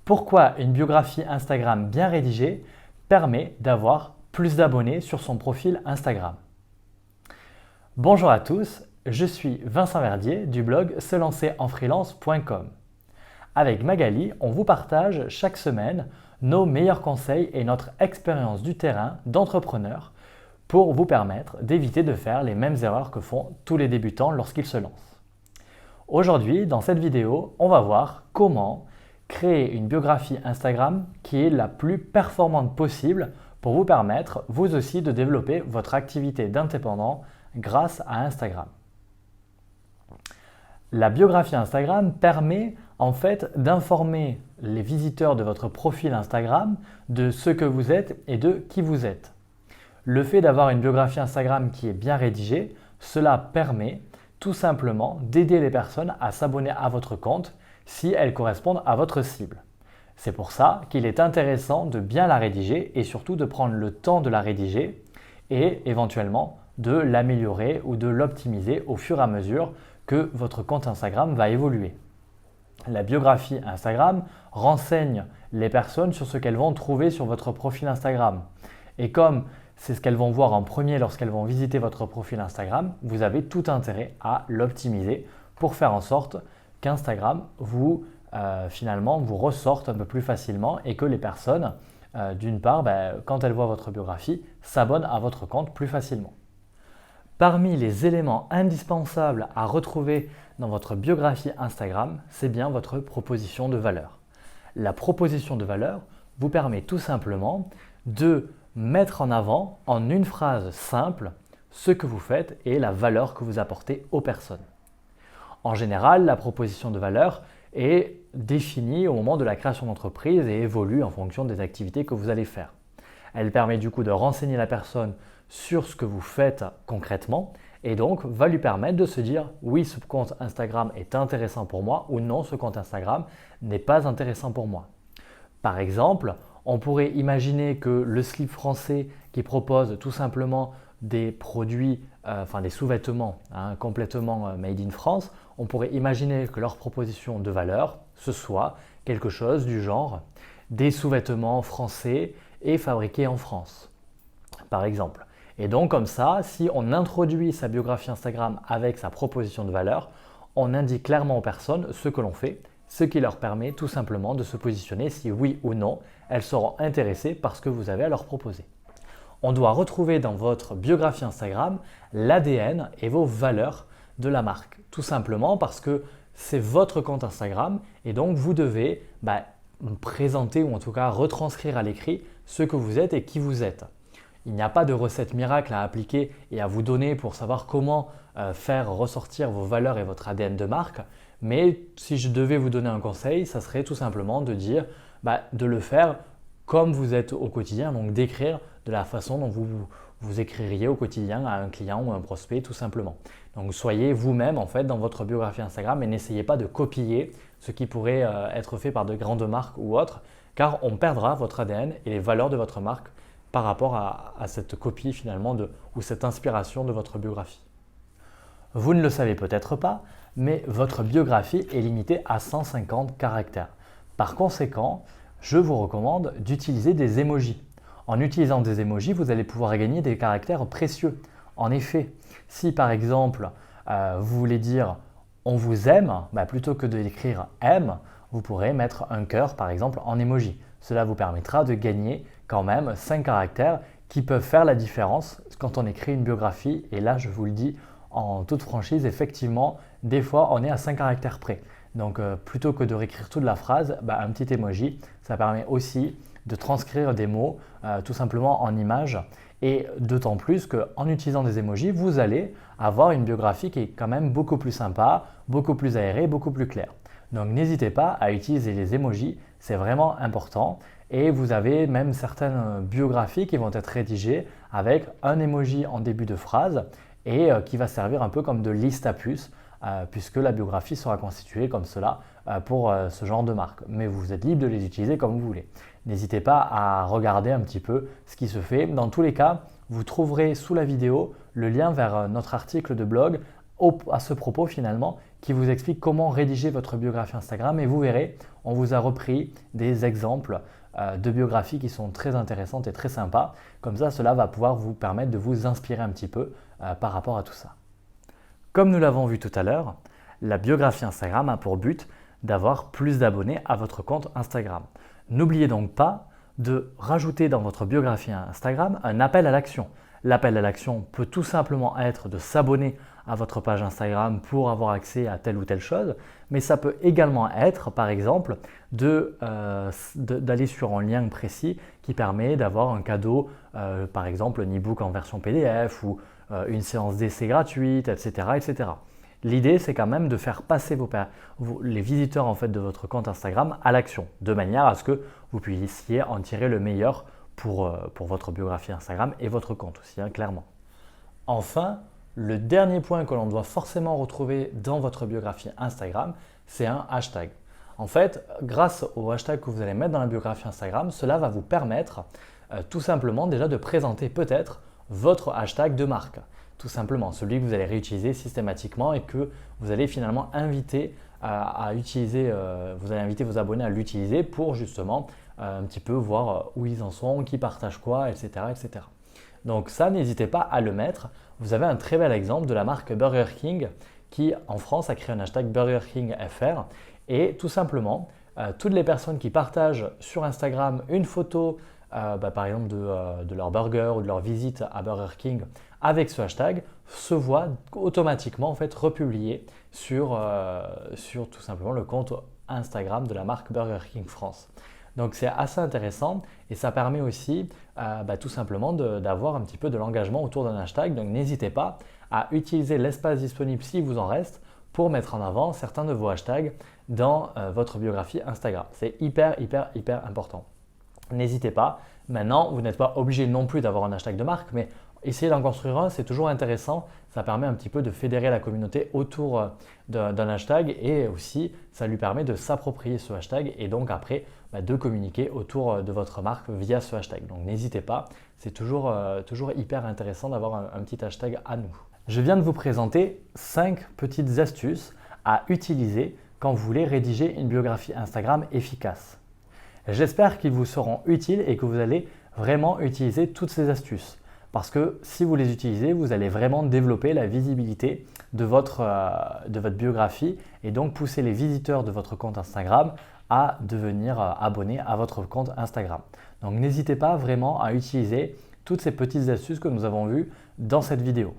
Pourquoi une biographie Instagram bien rédigée permet d'avoir plus d'abonnés sur son profil Instagram? Bonjour à tous, je suis Vincent Verdier du blog selancerenfreelance.com. Avec Magali, on vous partage chaque semaine nos meilleurs conseils et notre expérience du terrain d'entrepreneur pour vous permettre d'éviter de faire les mêmes erreurs que font tous les débutants lorsqu'ils se lancent. Aujourd'hui, dans cette vidéo, on va voir comment créer une biographie Instagram qui est la plus performante possible pour vous permettre, vous aussi, de développer votre activité d'indépendant grâce à Instagram. La biographie Instagram permet en fait d'informer les visiteurs de votre profil Instagram de ce que vous êtes et de qui vous êtes. Le fait d'avoir une biographie Instagram qui est bien rédigée, cela permet tout simplement d'aider les personnes à s'abonner à votre compte si elles correspondent à votre cible. C'est pour ça qu'il est intéressant de bien la rédiger et surtout de prendre le temps de la rédiger et éventuellement de l'améliorer ou de l'optimiser au fur et à mesure que votre compte Instagram va évoluer. La biographie Instagram renseigne les personnes sur ce qu'elles vont trouver sur votre profil Instagram. Et comme c'est ce qu'elles vont voir en premier lorsqu'elles vont visiter votre profil Instagram, vous avez tout intérêt à l'optimiser pour faire en sorte qu'Instagram finalement vous ressorte un peu plus facilement et que les personnes, d'une part, quand elles voient votre biographie, s'abonnent à votre compte plus facilement. Parmi les éléments indispensables à retrouver dans votre biographie Instagram, c'est bien votre proposition de valeur. La proposition de valeur vous permet tout simplement de mettre en avant en une phrase simple ce que vous faites et la valeur que vous apportez aux personnes. En général, la proposition de valeur est définie au moment de la création d'entreprise et évolue en fonction des activités que vous allez faire. Elle permet du coup de renseigner la personne sur ce que vous faites concrètement et donc va lui permettre de se dire oui, ce compte Instagram est intéressant pour moi ou non, ce compte Instagram n'est pas intéressant pour moi. Par exemple, on pourrait imaginer que le slip français qui propose tout simplement des produits, des sous-vêtements complètement made in France, on pourrait imaginer que leur proposition de valeur, ce soit quelque chose du genre des sous-vêtements français et fabriqués en France, par exemple. Et donc comme ça, si on introduit sa biographie Instagram avec sa proposition de valeur, on indique clairement aux personnes ce que l'on fait, ce qui leur permet tout simplement de se positionner si oui ou non, elles seront intéressées par ce que vous avez à leur proposer. On doit retrouver dans votre biographie Instagram l'ADN et vos valeurs de la marque. Tout simplement parce que c'est votre compte Instagram et donc vous devez présenter ou en tout cas retranscrire à l'écrit ce que vous êtes et qui vous êtes. Il n'y a pas de recette miracle à appliquer et à vous donner pour savoir comment faire ressortir vos valeurs et votre ADN de marque. Mais si je devais vous donner un conseil, ça serait tout simplement de dire de le faire comme vous êtes au quotidien, donc d'écrire de la façon dont vous écririez au quotidien à un client ou un prospect tout simplement. Donc soyez vous-même en fait dans votre biographie Instagram et n'essayez pas de copier ce qui pourrait être fait par de grandes marques ou autres, car on perdra votre ADN et les valeurs de votre marque par rapport à cette copie finalement ou cette inspiration de votre biographie. Vous ne le savez peut-être pas, mais votre biographie est limitée à 150 caractères. Par conséquent, je vous recommande d'utiliser des emojis. En utilisant des emojis, vous allez pouvoir gagner des caractères précieux. En effet, si par exemple vous voulez dire « on vous aime », plutôt que d'écrire « aime », vous pourrez mettre un cœur par exemple en emoji. Cela vous permettra de gagner quand même 5 caractères qui peuvent faire la différence quand on écrit une biographie. Et là, je vous le dis en toute franchise, effectivement, des fois, on est à 5 caractères près. Donc, plutôt que de réécrire toute la phrase, un petit emoji, ça permet aussi de transcrire des mots tout simplement en images. Et d'autant plus qu'en utilisant des emojis, vous allez avoir une biographie qui est quand même beaucoup plus sympa, beaucoup plus aérée, beaucoup plus claire. Donc n'hésitez pas à utiliser les emojis, c'est vraiment important. Et vous avez même certaines biographies qui vont être rédigées avec un emoji en début de phrase et qui va servir un peu comme de liste à puces puisque la biographie sera constituée comme cela pour ce genre de marque. Mais vous êtes libre de les utiliser comme vous voulez. N'hésitez pas à regarder un petit peu ce qui se fait. Dans tous les cas, vous trouverez sous la vidéo le lien vers notre article de blog à ce propos finalement qui vous explique comment rédiger votre biographie Instagram et vous verrez, on vous a repris des exemples de biographies qui sont très intéressantes et très sympas. Comme ça, cela va pouvoir vous permettre de vous inspirer un petit peu par rapport à tout ça. Comme nous l'avons vu tout à l'heure, la biographie Instagram a pour but d'avoir plus d'abonnés à votre compte Instagram. N'oubliez donc pas de rajouter dans votre biographie Instagram un appel à l'action. L'appel à l'action peut tout simplement être de s'abonner à votre page Instagram pour avoir accès à telle ou telle chose, mais ça peut également être, par exemple, d'aller sur un lien précis qui permet d'avoir un cadeau, par exemple un e-book en version PDF ou une séance d'essai gratuite, etc., etc. L'idée, c'est quand même de faire passer les visiteurs en fait, de votre compte Instagram à l'action, de manière à ce que vous puissiez en tirer le meilleur pour votre biographie Instagram et votre compte aussi, hein, clairement. Enfin, le dernier point que l'on doit forcément retrouver dans votre biographie Instagram, c'est un hashtag. En fait, grâce au hashtag que vous allez mettre dans la biographie Instagram, cela va vous permettre tout simplement déjà de présenter peut-être votre hashtag de marque. Tout simplement, celui que vous allez réutiliser systématiquement et que vous allez finalement inviter à utiliser, vous allez inviter vos abonnés à l'utiliser pour justement un petit peu voir où ils en sont, qui partage quoi, etc., etc. Donc ça, n'hésitez pas à le mettre. Vous avez un très bel exemple de la marque Burger King qui en France a créé un hashtag Burger King FR et tout simplement, toutes les personnes qui partagent sur Instagram une photo par exemple de leur burger ou de leur visite à Burger King avec ce hashtag se voient automatiquement en fait republiés sur tout simplement le compte Instagram de la marque Burger King France. Donc c'est assez intéressant et ça permet aussi tout simplement d'avoir un petit peu de l'engagement autour d'un hashtag. Donc n'hésitez pas à utiliser l'espace disponible s'il vous en reste pour mettre en avant certains de vos hashtags dans votre biographie Instagram. C'est hyper important. N'hésitez pas. Maintenant, vous n'êtes pas obligé non plus d'avoir un hashtag de marque, mais essayez d'en construire un, c'est toujours intéressant. Ça permet un petit peu de fédérer la communauté autour d'un hashtag et aussi ça lui permet de s'approprier ce hashtag et donc après de communiquer autour de votre marque via ce hashtag. Donc n'hésitez pas, c'est toujours hyper intéressant d'avoir un petit hashtag à nous. Je viens de vous présenter 5 petites astuces à utiliser quand vous voulez rédiger une biographie Instagram efficace. J'espère qu'ils vous seront utiles et que vous allez vraiment utiliser toutes ces astuces. Parce que si vous les utilisez, vous allez vraiment développer la visibilité de votre biographie et donc pousser les visiteurs de votre compte Instagram à devenir abonnés à votre compte Instagram. Donc n'hésitez pas vraiment à utiliser toutes ces petites astuces que nous avons vues dans cette vidéo.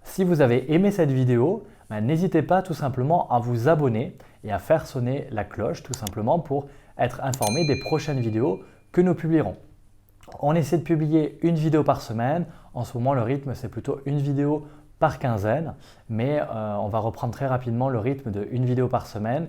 Si vous avez aimé cette vidéo, n'hésitez pas tout simplement à vous abonner et à faire sonner la cloche tout simplement pour être informé des prochaines vidéos que nous publierons. On essaie de publier une vidéo par semaine. En ce moment, le rythme, c'est plutôt une vidéo par quinzaine, mais on va reprendre très rapidement le rythme de une vidéo par semaine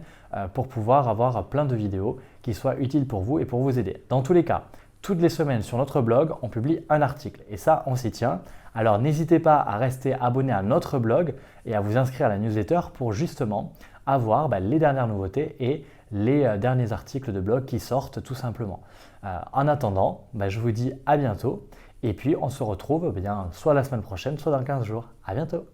pour pouvoir avoir plein de vidéos qui soient utiles pour vous et pour vous aider. Dans tous les cas, toutes les semaines sur notre blog, on publie un article et ça, on s'y tient. Alors n'hésitez pas à rester abonné à notre blog et à vous inscrire à la newsletter pour justement avoir les dernières nouveautés et les derniers articles de blog qui sortent tout simplement. En attendant, je vous dis à bientôt et puis on se retrouve soit la semaine prochaine, soit dans 15 jours. À bientôt!